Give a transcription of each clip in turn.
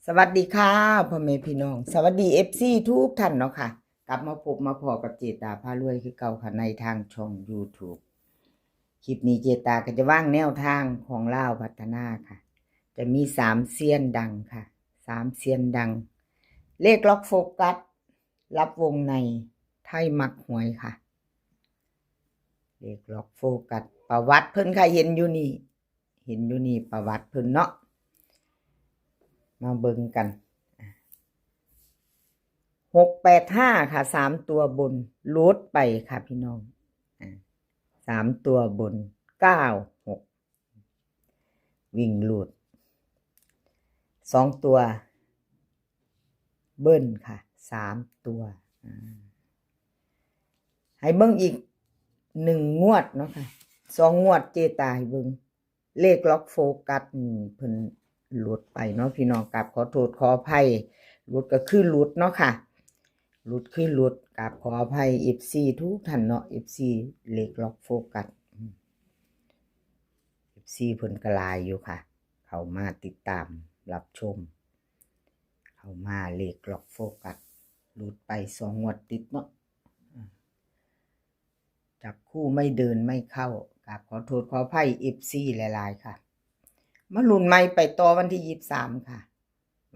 สวัสดีค่ะพ่อแม่พี่น้องสวัสดีFCทุกท่านเนาะค่ะกลับมาพบมาพอกับเจตาพารวยคือเก่าค่ะในทางช่อง YouTube คลิปนี้เจตาก็จะว่างแนวทางของลาวพัฒนาค่ะจะมี3เซียนดังค่ะ3เซียนดังเลขล็อกโฟกัสรับวงในไทยมักหวยค่ะเลขล็อกโฟกัสประวัติเพิ่นค่ะเห็นอยู่นี่ประวัติเพิ่นเนาะมาเบิ่งกัน685ค่ะ3ตัวบนรูดไปค่ะพี่น้อง3ตัวบน96วิ่งรูด2ตัวเบิ้ลค่ะ3ตัวให้เบิ่งอีก1งวดเนาะค่ะ2งวดเจตาให้เบิ่งเลขล็อกโฟกัสเพิ่นหลุดไปเนาะพี่น้องกราบขอโทษขออภัยหลุดก็คือหลุดเนาะค่ะหลุดคือหลุดกราบขออภัย FC ทุกท่านเนาะ FC เลขล็อกโฟกัสFC เพิ่นก็หลายอยู่ค่ะเข้ามาติดตามรับชมเข้ามาเลขล็อกโฟกัสหลุดไป2งวดติดเนาะจับคู่ไม่เดินไม่เข้ากราบขอโทษขออภัย FC หลายๆค่ะมาลุ้นใหม่ไปต่อวันที่23ค่ะ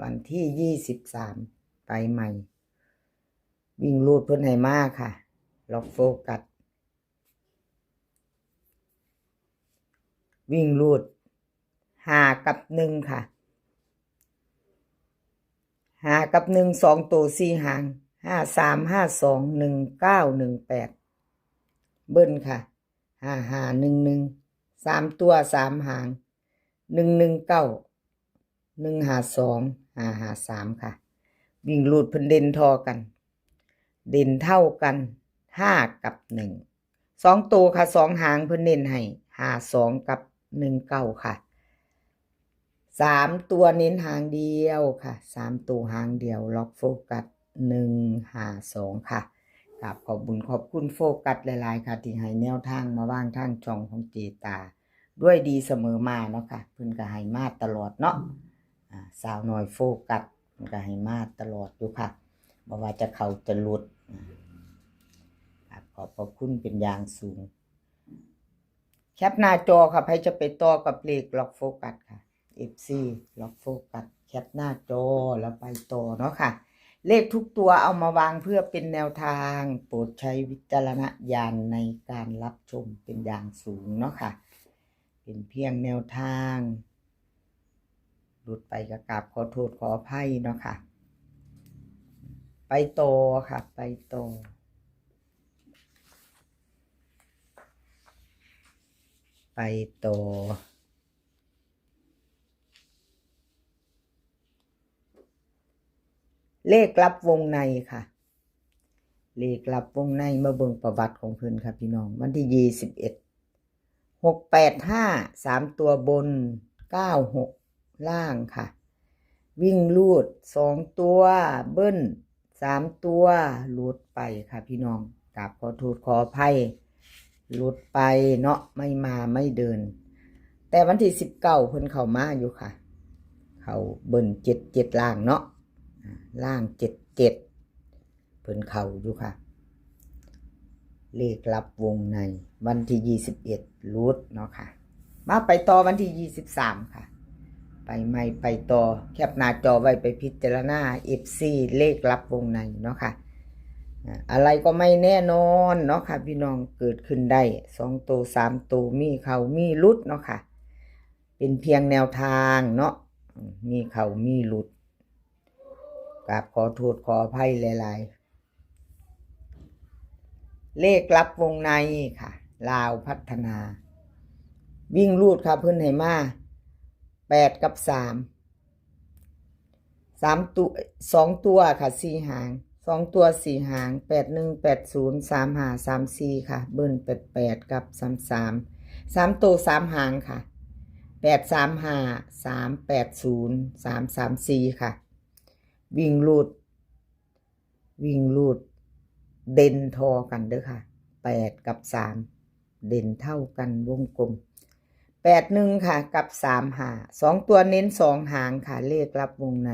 วันที่23ไปใหม่วิ่งรูดเพิ่นให้มาค่ะล็อกโฟกัสวิ่งรูด5กับ1ค่ะ5กับ1 2ตัว4หาง53 52 19 18เบิ้ลค่ะ5511 3ตัว3หาง119 152 553ค่ะวิ่งรูดเพิ่นเด่นทอกันเด่นเท่ากัน5กับ1 2ตัวค่ะ2หางเพิ่นเน้นให้52กับ19ค่ะ3ตัวเน้นหางเดียวค่ะ3ตัวหางเดียวล็อกโฟกัส152ค่ะกับขอบบุญขอบคุณโฟกัสหลายๆค่ะที่ให้แนวทางมาว่างทางช่องของเจตาด้วยดีเสมอมาเนาะค่ะเพิ่นก็ให้มาตลอดเนาะสาวน้อยโฟกัสเพิ่นก็ให้มาตลอดอยู่ค่ะบ่ว่าจะเข้าจะหลุดขอบคุณเป็นอย่างสูงแคปหน้าจอค่ะใครจะไปต่อกับเลขล็อกโฟกัสค่ะ FC ล็อกโฟกัสแคปหน้าจอแล้วไปต่อเนาะค่ะเลขทุกตัวเอามาวางเพื่อเป็นแนวทางโปรดใช้วิจารณญาณในการรับชมเป็นอย่างสูงเนาะค่ะเป็นเพียงแนวทางหลุดไปก็กราบขอโทษขออภัยเนาะค่ะไปต่อค่ะไปต่อเลขลับวงในค่ะเลขลับวงในมาเบิ่งประวัติของเพิ่นค่ะพี่น้องวันที่21 685 3ตัวบน96ล่างค่ะวิ่งลูด2ตัวเบิ้ล3ตัวหลุดไปค่ะพี่น้องกราบขอโทษขออภัยหลุดไปเนาะไม่มาไม่เดินแต่วันที่19เพิ่นเข้ามาอยู่ค่ะเขาเบิ้ล77ล่างเนาะล่าง77เพิ่นเข้าอยู่ค่ะเลขลับวงในวันที่21รูดเนาะค่ะมาไปต่อวันที่23ค่ะไปไม่ไปต่อแคปหน้าจอไว้ไปพิจารณา FC เลขลับวงในเนาะค่ะอะไรก็ไม่แน่นอนเนาะค่ะพี่น้องเกิดขึ้นได้2ตัว3ตัวมีเขามีหลุดเนาะค่ะเป็นเพียงแนวทางเนาะมีเขามีหลุดกราบขอโทษขออภัยหลายๆเลขลับวงในค่ะลาวพัฒนาวิ่งรูดค่ะเพิ่นให้มา8กับ3ตัว2ตัวค่ะ4หาง2ตัว4หาง81 80 35 34ค่ะเบิ้ล88กับ33 3ตัว3หางค่ะ835 380 334ค่ะวิ่งรูดเด่นทอกันเด้อค่ะ8กับ3เด่นเท่ากันวงกลม 81ค่ะกับ35 2ตัวเน้น2หางค่ะเลขลับวงใน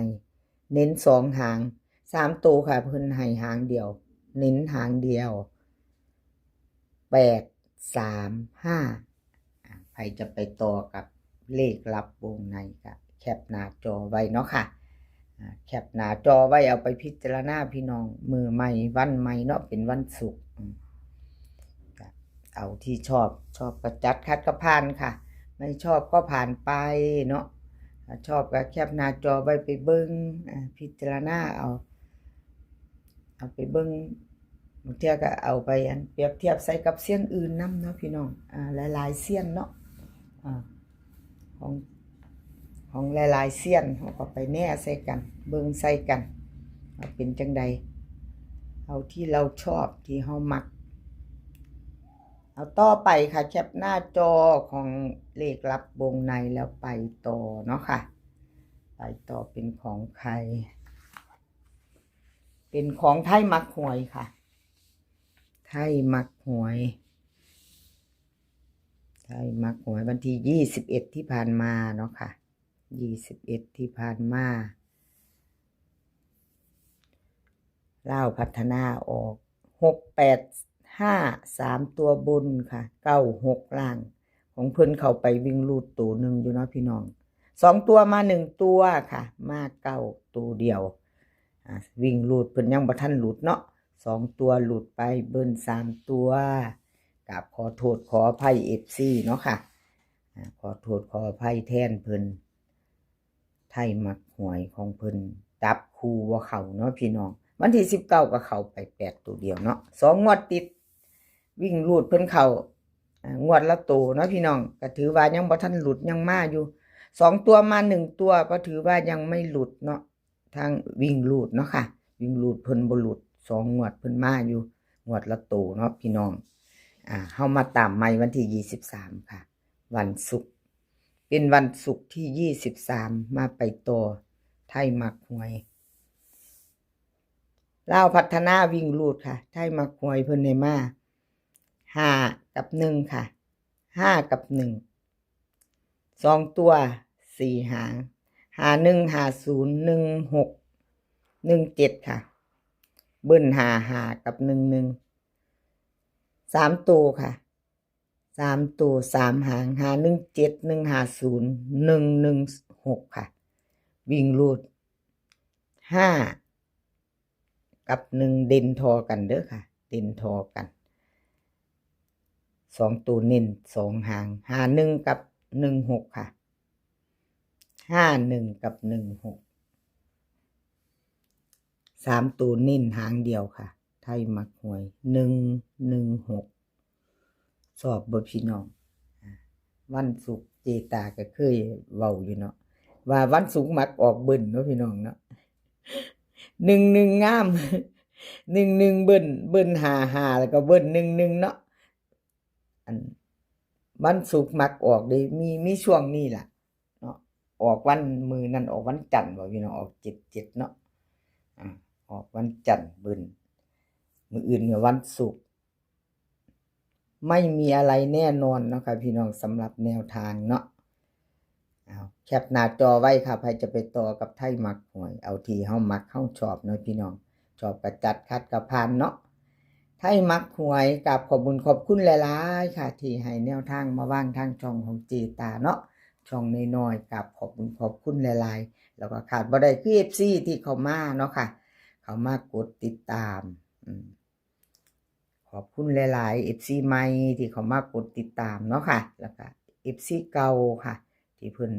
เน้น2หาง3ตัวค่ะเพิ่นให้หางเดียวเน้นหางเดียว835ใครจะไปต่อกับเลขลับวงในก็แคปหน้าจอไว้เนาะค่ะแคปหน้าจอไว้เอาไปพิจารณาพี่น้องมือใหม่วันใหม่เนาะเป็นวันศุกร์เอาที่ชอบก็จัดคัดก็ผ่านค่ะไม่ชอบก็ผ่านไปเนาะถ้าชอบก็แคปหน้าจอไว้ไปเบิ่งพิจารณาเอาไปเบิ่งบางเทีก็เอาไปเปรียบเทียบใส่กับเสี้ยนอื่นนำเนาะพี่น้องหลายๆเสี้ยนเนาะของหลายๆเสี้ยนเขาก็ไปแน่ใส่กันเบิ่งใส่กันเอาเป็นจังใดเอาที่เราชอบที่เฮามักเอาต่อไปค่ะแคปหน้าจอของเลขลับวงในแล้วไปต่อเนาะค่ะไปต่อเป็นของใครเป็นของไทยมักหวยค่ะไทยมักหวยวันที่21ที่ผ่านมาเนาะค่ะ21ที่ผ่านมาลาวพัฒนาออก685 3ตัวบนค่ะ96ล่างของเพิ่นเข้าไปวิ่งรูดตัวหนึ่งอยู่เนาะพี่น้อง2ตัวมา1ตัวค่ะมา9ตัวเดียววิ่งรูดเพิ่นยังบ่ทันหลุดเนาะ2ตัวหลุดไปเบิ้ล3ตัวกับขอโทษขออภัย FC เนาะค่ะขอโทษขออภัยแทนเพิ่นไทยมักหวยของเพิ่นจับคู่บ่เข้าเนาะพี่น้องวันที่19ก็เข้าไป8ตัวเดียวเนาะ2งวดติดวิ่งรูดเพิ่นเข้างวดละตัวเนาะพี่น้องก็ถือว่ายังบ่ทันหลุดยังมาอยู่2ตัวมา1ตัวก็ถือว่ายังไม่หลุดเนาะทางวิ่งรูดเนาะค่ะวิ่งรูดเพิ่นบ่หลุด2งวดเพิ่นมาอยู่งวดละตัวเนาะพี่น้องเฮามาตามใหม่วันที่23ค่ะวันศุกร์เป็นวันศุกร์ที่23มาไปต่อไทยมักหวยลาวพัฒนาวิ่งรูดค่ะไทยมักหวยเพิ่นได้มา5กับ1ค่ะ5กับ1 2ตัว4หาง51 50 16 17ค่ะเบิ้ล55กับ11 3ตัวค่ะ3ตัว3หาง517 150 116ค่ะวิ่งรูด5กับ1เด่นทอกันเด้อค่ะเด่นทอกัน2ตัวเน้น2หาง51กับ16ค่ะ51กับ16 3ตัวเน้นหางเดียวค่ะไทยมักหวย116สอบบ่พี่น้องวันศุกร์เจตาก็เคยเว้าอยู่เนาะว่าวันศุกร์มักออกเบิ่นเนาะพี่น้องเนาะ11งาม11เบิ่น55แล้วก็เบิ่น11เนาะวันศุกร์มักออกได้มีช่วงนี้ล่ะเนาะออกวันมือนั่นออกวันจันทร์บ่พี่น้องออก77เนาะออกวันจันทร์เบิ่นมื้ออื่นก็วันศุกร์ไม่มีอะไรแน่นอนเนาะค่ะพี่น้องสำหรับแนวทางเนาะแคปหน้าจอไว้ค่ะใครจะไปต่อกับไทยมักหวยเอาที่เฮามักเฮาชอบเนาะพี่น้องชอบก็จัดคัดก็ผ่านเนาะไทยมักหวยกับขอบคุณหลายๆค่ะที่ให้แนวทางมาว่างทางช่องของเจตาเนาะช่องน้อยๆกับขอบคุณหลายๆแล้วก็ขาดบ่ได้คือ FC ที่เข้ามาเนาะค่ะเข้ามากดติดตามขอบคุณหลายๆ FC ใหม่ที่เข้ามากดติดตามเนาะค่ะแล้วก็ FC เก่าค่ะที่เพิ่น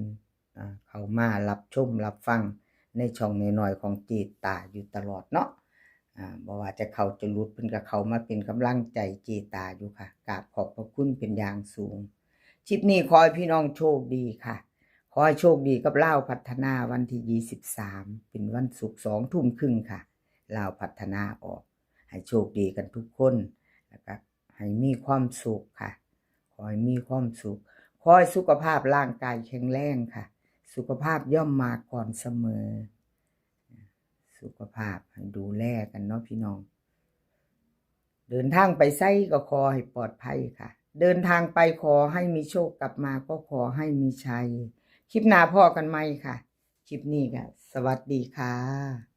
เข้ามารับชมรับฟังในช่องน้อยๆของเจตาอยู่ตลอดเนาะบ่ว่าจะเขาจะหลุดเพิ่นก็เข้ามาเป็นกำลังใจเจตาอยู่ค่ะกราบขอบพระคุณเป็นอย่างสูงคลิปนี้ขอให้พี่น้องโชคดีค่ะขอให้โชคดีกับลาวพัฒนาวันที่23เป็นวันศุกร์20:30 นค่ะลาวพัฒนาออกให้โชคดีกันทุกคนแล้วก็ให้มีความสุขค่ะขอให้มีความสุขขอให้สุขภาพร่างกายแข็งแรงค่ะสุขภาพย่อมมาก่อนเสมอสุขภาพให้ดูแลกันเนาะพี่น้องเดินทางไปไสก็ขอให้ปลอดภัยค่ะ เดินทางไปขอให้มีโชคกลับมาก็ขอให้มีชัยคลิปหน้าพ่อกันไหมค่ะคลิปนี้ก็สวัสดีค่ะ